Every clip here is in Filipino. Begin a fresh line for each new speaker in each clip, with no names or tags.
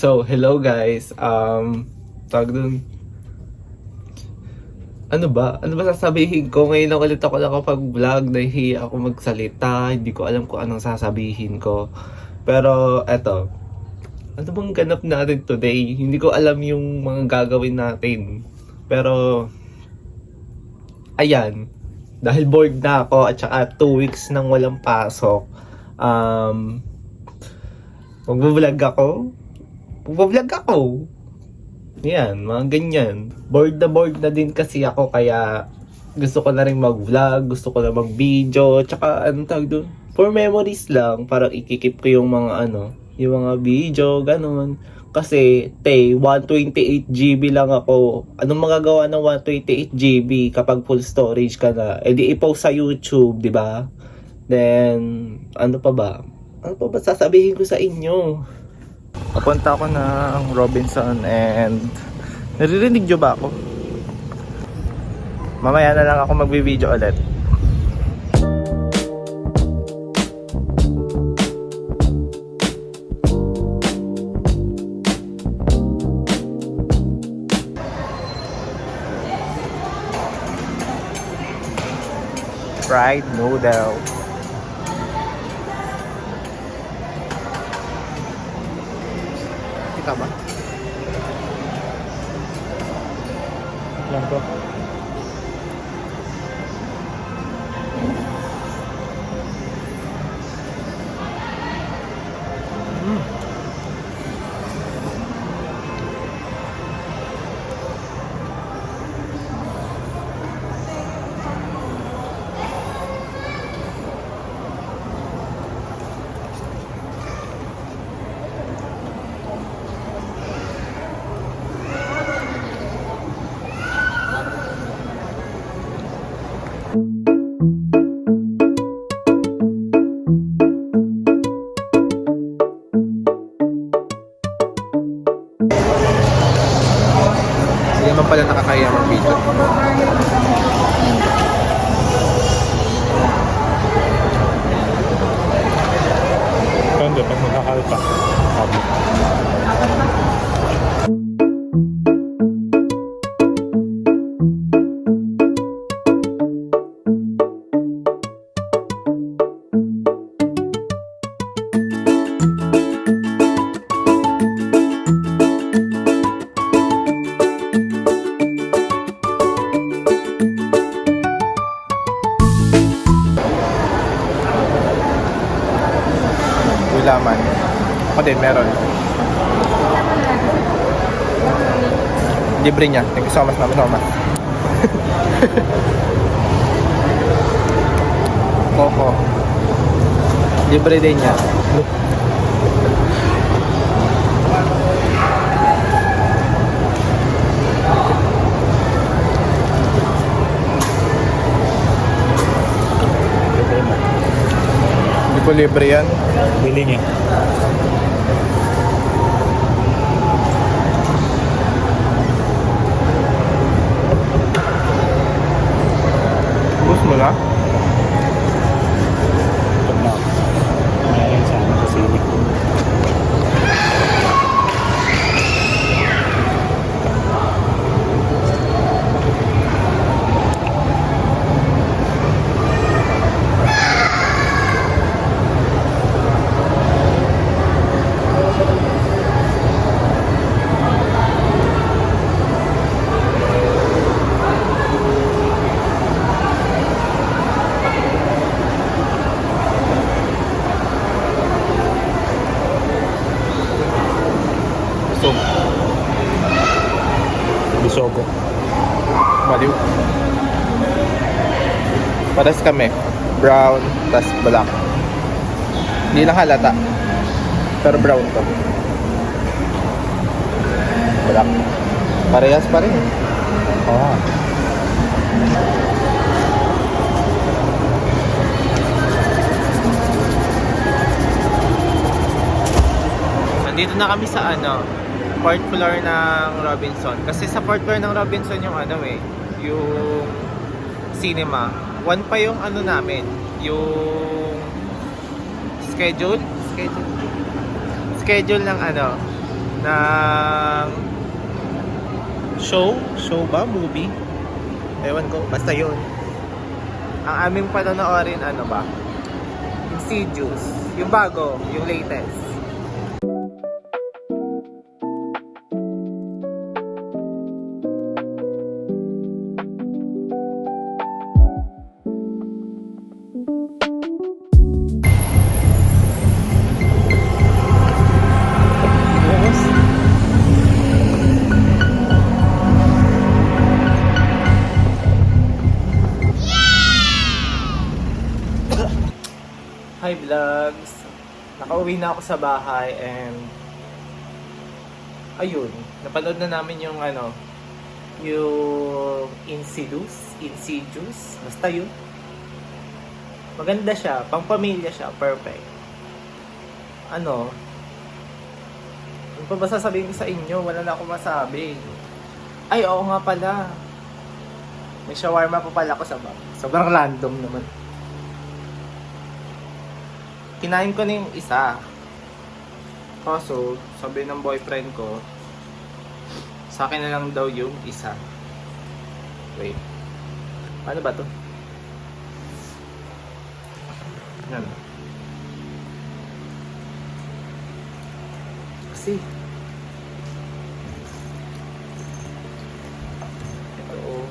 So, hello guys. Tawag dun. Ano ba? Ano ba sasabihin ko? Ngayon lang ulit ako nakapag-vlog. Nahihiya ako magsalita. Hindi ko alam kung anong sasabihin ko. Pero, eto. Ano bang ganap natin today? Hindi ko alam yung mga gagawin natin. Pero, ayan. Dahil bored na ako at saka 2 weeks nang walang pasok. Mag-vlog ako. Mag-vlog ako. Yan, mga ganyan. Bored na din kasi ako kaya gusto ko na rin mag-vlog, gusto ko na mag-video, tsaka anong tawag doon? For memories lang, parang ikikip ko yung mga yung mga video, ganun. Kasi, 128 GB lang ako. Anong magagawa ng 128 GB kapag full storage ka na? E di i-post sa YouTube, di ba? Then, ano pa ba? Ano pa ba sasabihin ko sa inyo? Papunta ako ng Robinson and naririnig nyo ba ako? Mamaya na lang ako magbi-video ulit. Fried noodles. Kita ba? Yan to. Hindi naman pala nakakaya mag-video.
Depende pag magkakalpa.
Laman. Ako din, meron. Libre niya. Thank you so much, mama. So much. Coco. Libre din niya. Hindi ko libre yan.
Bili niya.
Bus mo na?
Ito na. Mayroon sa amin kasi.
So,
Bisogo.
maliw. Pares kami. Brown, tas black. Hindi lang halata. Pero brown to. Black. Parehas pa rin.
Oo.
Nandito na kami sa fourth floor ng Robinson. Kasi sa fourth floor ng Robinson yung yung cinema. 1 pa yung namin, yung schedule ng ng show ba? Movie? Ewan ko, basta yun. Ang aming panonoorin, ano ba? Insidious. Yung bago, yung latest. Hi vlogs! Nakauwi na ako sa bahay and ayun, napanood na namin yung yung Insidious, basta yun. Maganda siya, pang pamilya siya, perfect. Ano pa ba sasabihin ko sa inyo? Wala na akong masabi. Ay, oo nga pala. May shawarma pa pala ako sa bag. Sobrang random naman. Kinain ko na yung isa. Kaso, sabi ng boyfriend ko, sa akin na lang daw yung isa. Wait. Paano ba to? Yan. Kasi, oo.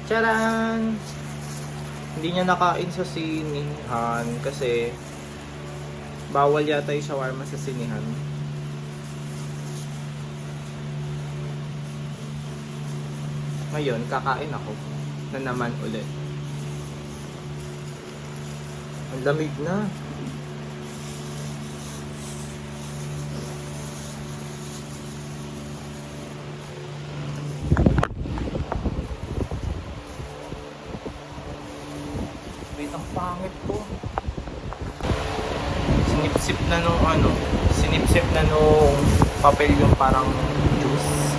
Charan! Hindi niya nakain sa sinihan kasi bawal yata yung shawarma sa sinihan. Ngayon, kakain ako na naman ulit. Ang lamig na. Ang pangit ko. Sinipsip na nung papel yung parang juicy.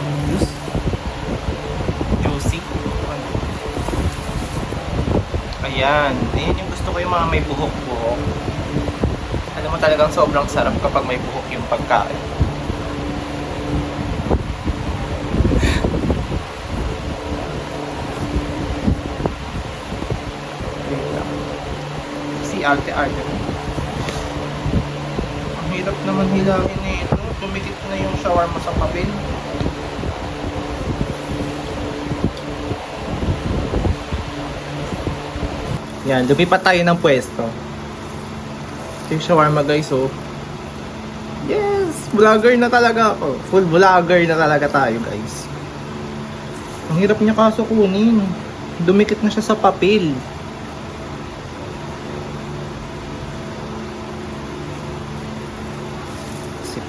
Ayan yung gusto ko, yung mga may buhok-buhok. Alam mo talagang sobrang sarap kapag may buhok yung pagkain. Arte-arte. Ang hirap naman hilangin eh. Tumikit na yung shawarma sa papel. Yan, lumipat tayo ng pwesto. Ito yung shawarma guys, oh. Yes! Vlogger na talaga ako. Full vlogger na talaga tayo guys. Ang hirap niya kaso kunin. Dumikit na siya sa papel.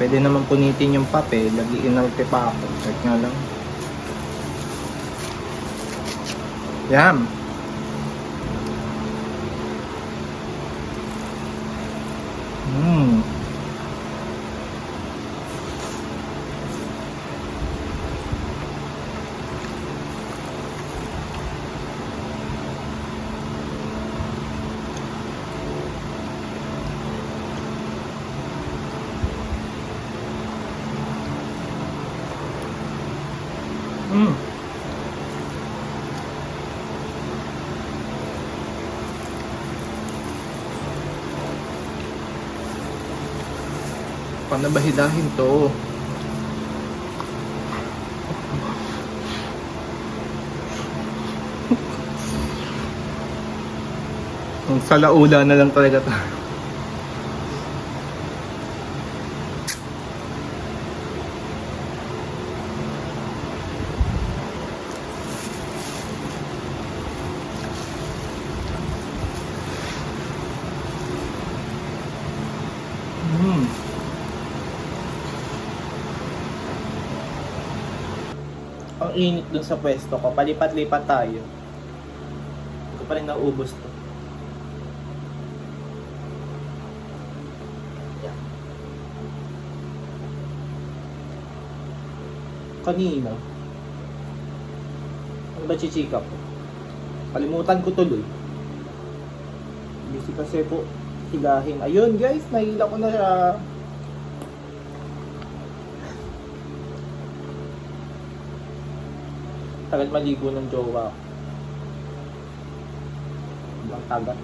Pwede naman punitin yung papel, lagi-inalte pa ako. Check nga lang. Yan. Paano ba hilahin to? Ang salaula na lang talaga tayo. Ang init dun sa pwesto ko, palipat-lipat tayo. Hindi ko pa rin naubos to. Yeah. Kanina, ano ba chichika po? Kalimutan ko tuloy. Busy kasi po hilahin. Ayun guys, nahila ko na siya. Tagal maligo ng jowa. Ang tagal.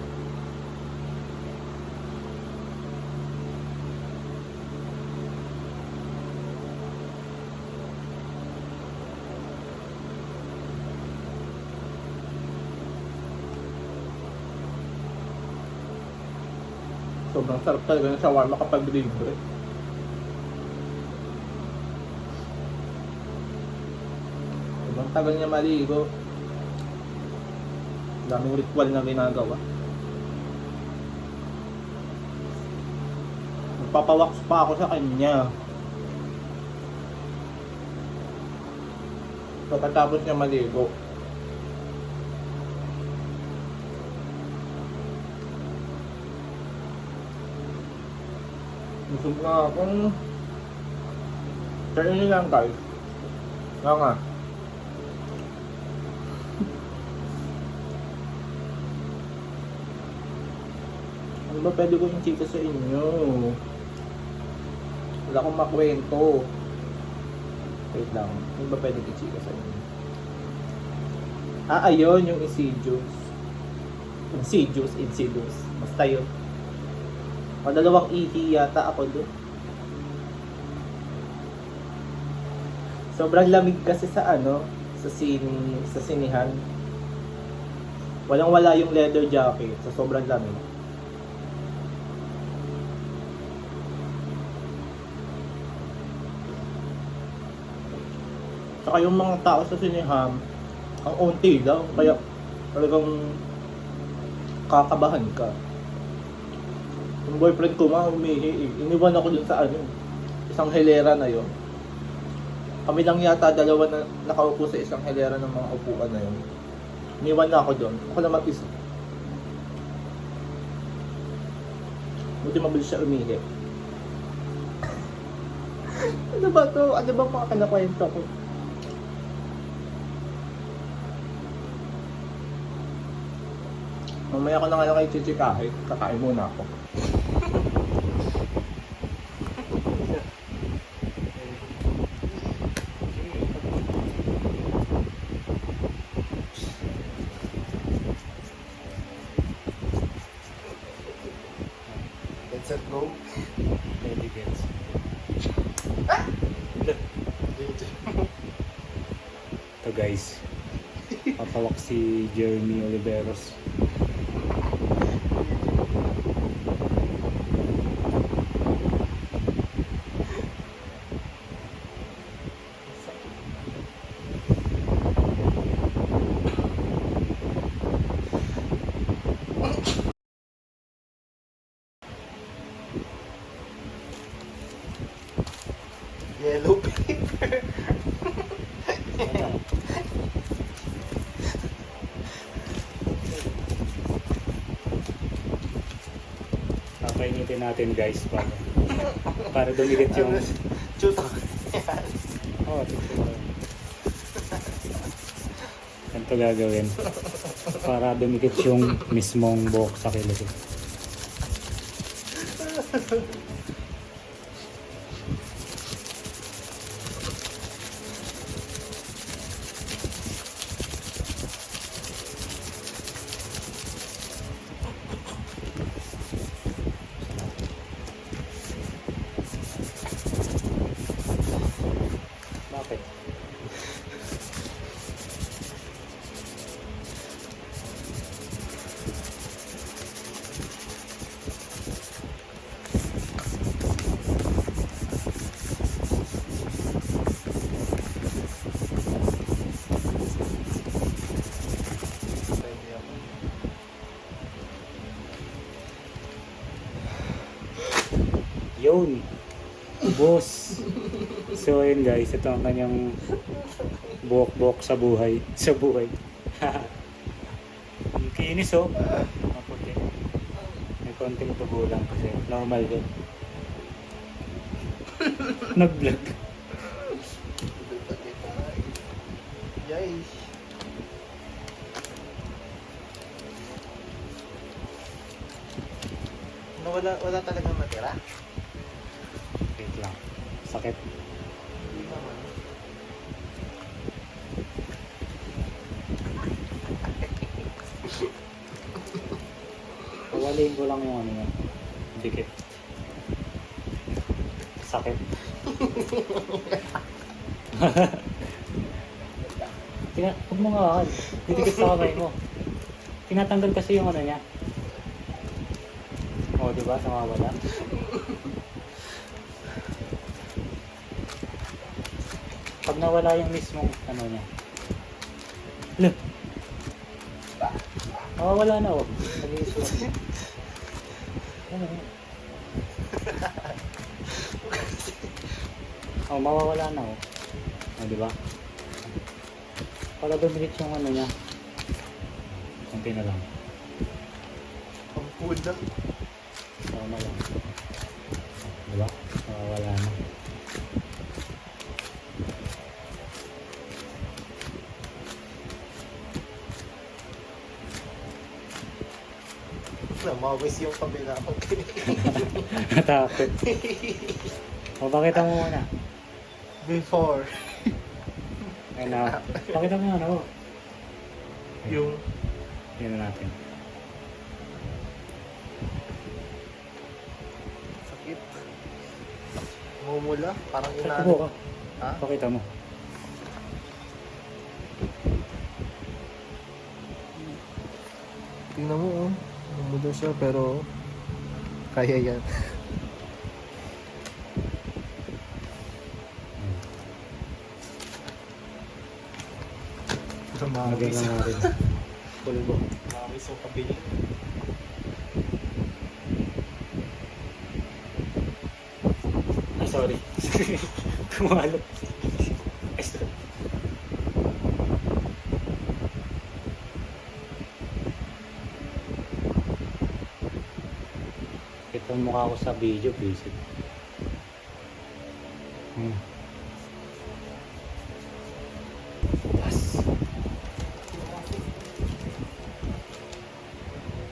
Sobrang sarap talaga ng shawarma kapag libre. Sobrang tagal niya maligo. Daming ritual na ginagawa. Magpapawax pa ako sa kanya. Pagkatapos niya maligo. Busog na akong... Kaya nyo lang guys. Nga nga. Ano ba pwede ko yung chika sa inyo? Wala akong makwento. Wait lang. Ano ba pwede ko chika sa inyo? Ayun yung Insidious. Insidious. Basta yun. Dalawang ET yata ako doon. Sobrang lamig kasi sa sa sinihan. Walang-wala yung leather jacket sa sobrang lamig. Saka yung mga tao sa sinihan, ang unti daw, kaya talagang kakabahan ka. Yung boyfriend ko umihi. Iniwan ako dun sa isang hilera na yon. Kami lang yata dalawa na nakaupo sa isang hilera ng mga upuan na yon. Iniwan na ako dun. Ako na mag-isa. Buti mabilis siya umihi. Ano ba to? Ano ba mga kanakwento ko? Mamaya ko na nga lang kayo chichikahin. Kakain muna ako.
Let's set go.
Ready, gets. Ito guys. Papawak si Jeremy Oliveros.
Yellow paper.
Papainitin natin guys para dumikit yung...
Chuto.
Oh, ganito gagawin para dumikit yung mismong buhok sa kilos. Bakit? Yun! Boss! So ayun guys, ito ang kanyang buhok-buhok sa buhay. Sa buhay. Ang kinis oh. Maputi. May konting tubo lang kasi normal din. Nag-vlog.
Yay. No, wala talagang natira.
Wait lang. Sakit.
Hindi naman.
tataliin ko lang yung ano yan. Dikit. Sakit. Huwag mo nga didikit sa kamay mo. Tinatanggal kasi yung ano niya. O, diba? Sumawala. Pag nawala yung mismong ano niya. Look! Mawawala na, oh. Nag-iisip. Ano? Oh, mawawala na, oh. Oh, diba? Para dumilit yung ano niya. Kunti na lang.
Ang puda.
Oo na lang. Diba? Mawawala na.
Mawis yung kabila ko.
Natakot. O, pakita mo muna.
Before.
Ayun na. Pakita mo yung ano.
Yung
Yan na natin.
sakit. Mumula. Parang
Tubo
inano.
ka.
Ha?
Pakita mo.
Tingnan mo oh. Mumula siya pero kaya yan.
Lagyan lang natin.
Pulbo. Mawis yung kabila.
Ay, sorry. Tumalot. Ito ang mukha ko sa video, basic. Yes.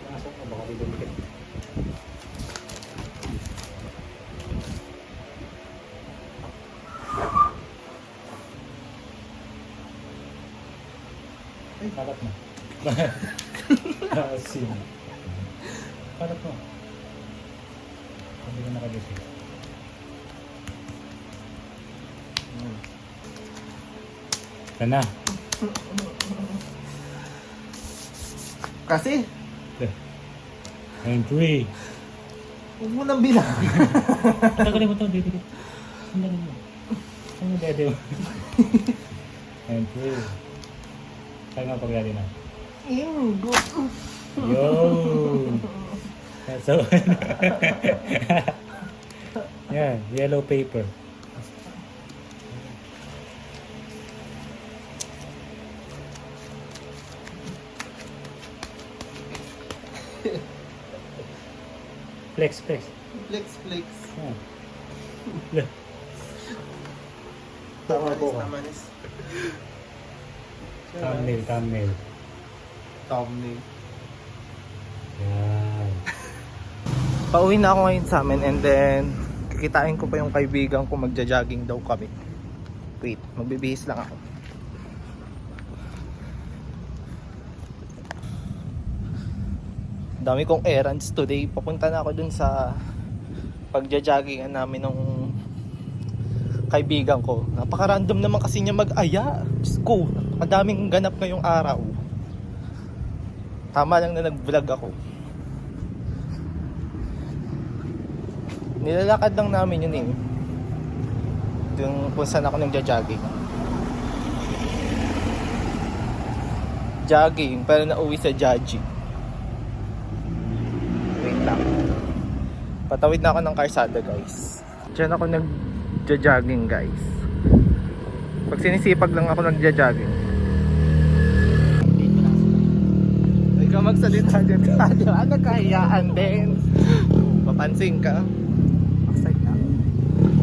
Pasok na, baka di dumikit. Ay, kalat mo. Asin. Kalat mo. Hindi ka nakagising. Yan na.
Kasi,
And 3.
huwag mo nang bilang.
Tagalin mo ito, dito. Sandali mo. Saan mo dede mo? And 3. Saan nga pag-dede na?
Go.
Yo! That's all. Yan, yellow paper. Flex.
Flex.
Yan. Tama po ka.
Tamanis.
Thumbnail.
Thumbnail.
Yan.
Pauwi na ako ngayon sa amin and then kikitain ko pa yung kaibigan ko, magja-jogging daw kami. Wait, magbibihis lang ako. Dami kong errands today. Papunta na ako dun sa pagja-joggingan namin ng kaibigan ko. Napaka-random naman kasi niya mag-aya. Diyos ko, napakadaming ganap ngayong araw. Tama lang na nag-vlog ako. Nilalakad lang namin yun eh. Yung kung saan ako nagja-jogging. Jogging, pero nauwi sa jogging. Wait lang. Patawid na ako ng karsada guys. Diyan ako nagja-jogging guys. Pag sinisipag lang ako nagja-jogging. Ikaw magsalita dyan ka. Ano kahiyaan din? Papansin ka. Excited na.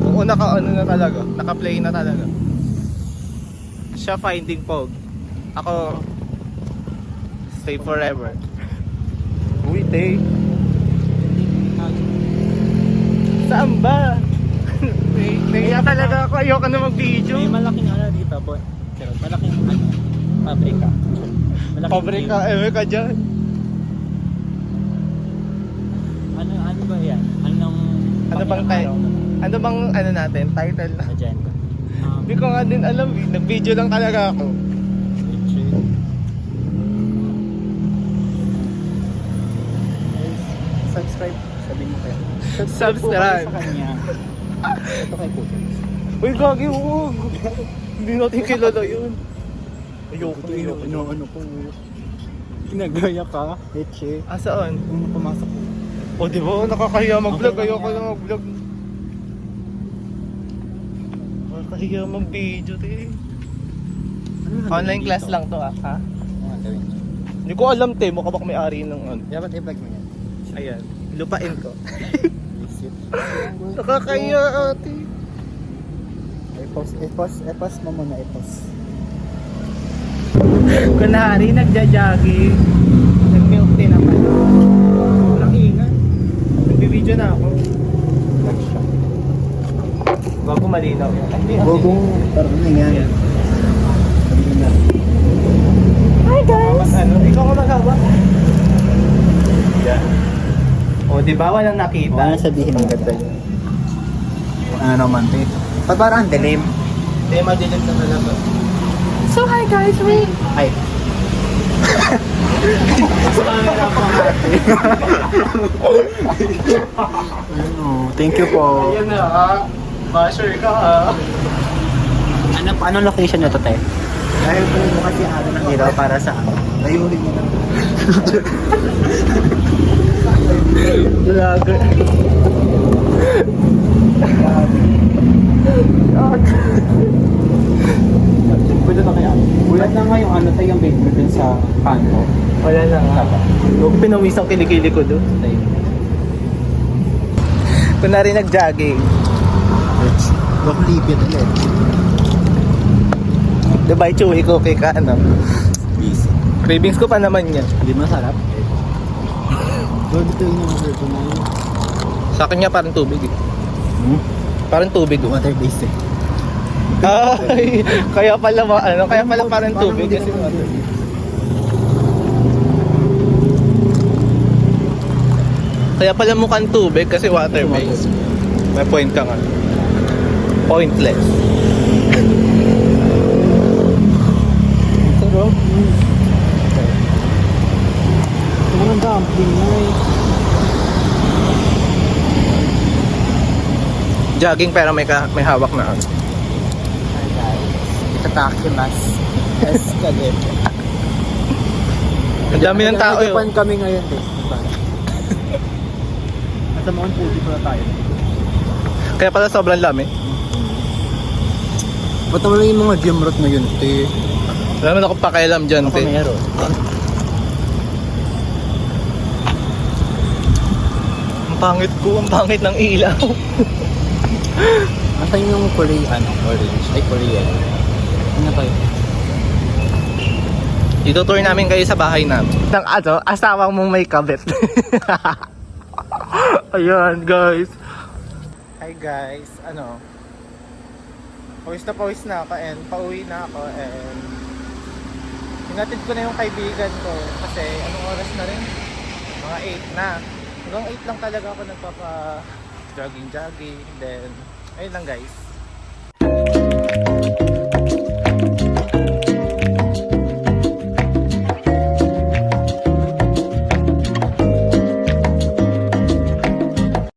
Oo, ano na talaga. Naka-play na talaga. Siya Finding Pog. Ako Stay Forever. Wait eh. Saan ba? Naiya talaga ako. Ayoko na mag-video.
May malaking ano dito, boy. Pero malaking ano, pabrika. Malaking
Pabrika, ewe ka dyan. Ano bang ano bang ano natin, title na?
Agenda.
Hindi ko nga din alam eh. Nag-video lang talaga ako.
Subscribe. Sabi mo kayo.
Subscribe.
Sa kanya. Ito kay Kuya.
Uy, gagi, huwag. Hindi natin kilala yun. Ayoko.
Ano ko. Ginagaya ka. Leche.
Ah, saan?
Kung pumasok ko.
O, di ba? Nakakahiya mag-vlog.
Okay lang
Ayoko
yan.
lang mag-vlog. Nakakahiya mag-video, te. Online class lang to, ah. Ha?
Ano gawin niyo?
Hindi ko alam, te. Mukha baka may-ari ng ano.
Dapat i-vlog mo yan.
Ayan. Lupain ko.
Visit.
Nakakahiya, ate.
I-post mo muna, i-post.
Kunwari, nagja-jogging. Nag-milk tea naman. Walang ingat. Nagbibideo na ako. Bago malinaw yan. Hindi,
Gugong parang nga yan.
Hi guys! Ano, ikaw ko magawa. Yan. O, di ba walang nakita?
Ano sabihin ng ganda yun? Ano naman, te? Ba't parang ang dilim?
Hindi, madilim na talaga.
So hi guys, we
Ay. Thank you po.
Ayan na ha. Basher ka ha.
Anong location nyo to, te? Dahil po mo kasi ano ng ilaw para sa ano. Layunin mo lang.
Vlogger.
Pwede na kaya? Bulat na nga yung ano tayo yung baby dun sa kanto.
Wala na nga. Huwag pinawis ang kilikili ko doon. Kunwari nag-jogging.
Huwag lipid ulit.
Diba, chewy cookie ka, ano?
Busy.
Cravings ko pa naman yan.
Hindi masarap. Huwag ito yung order ko na yun.
Sa akin nga parang tubig eh. Parang tubig oh.
Water based eh.
Ay, kaya pala ano, kaya pala parang tubig kasi water. Kaya pala mukhang tubig kasi water based. May point ka nga. Pointless.
Sarap. Ito naman dumpling na eh.
Jogging pero may hawak na ano.
Hi guys. Itatakimasu. Yes, kagad.
Ang dami ng tao yun.
Japan kami ngayon eh. Diba? Nasa Mount Fuji pala tayo.
Kaya pala sobrang lami.
Ba't naman yung mga gym route ngayon? Te?
Wala naman ako pakialam dyan,
Ako
te.
meron.
Ang pangit ng ilaw.
Antayin yung Korean, orange. Ay, Korean. Ano tayo?
Itutour namin kayo sa bahay namin. Ng asawang mong may kabit. Ayan, guys. Hi guys, pawis na ako and pauwi na ako and hinatid ko na yung kaibigan ko kasi anong oras na rin? Mga 8 na. Hanggang 8 lang talaga ako nagpapa jogging then ayun lang guys.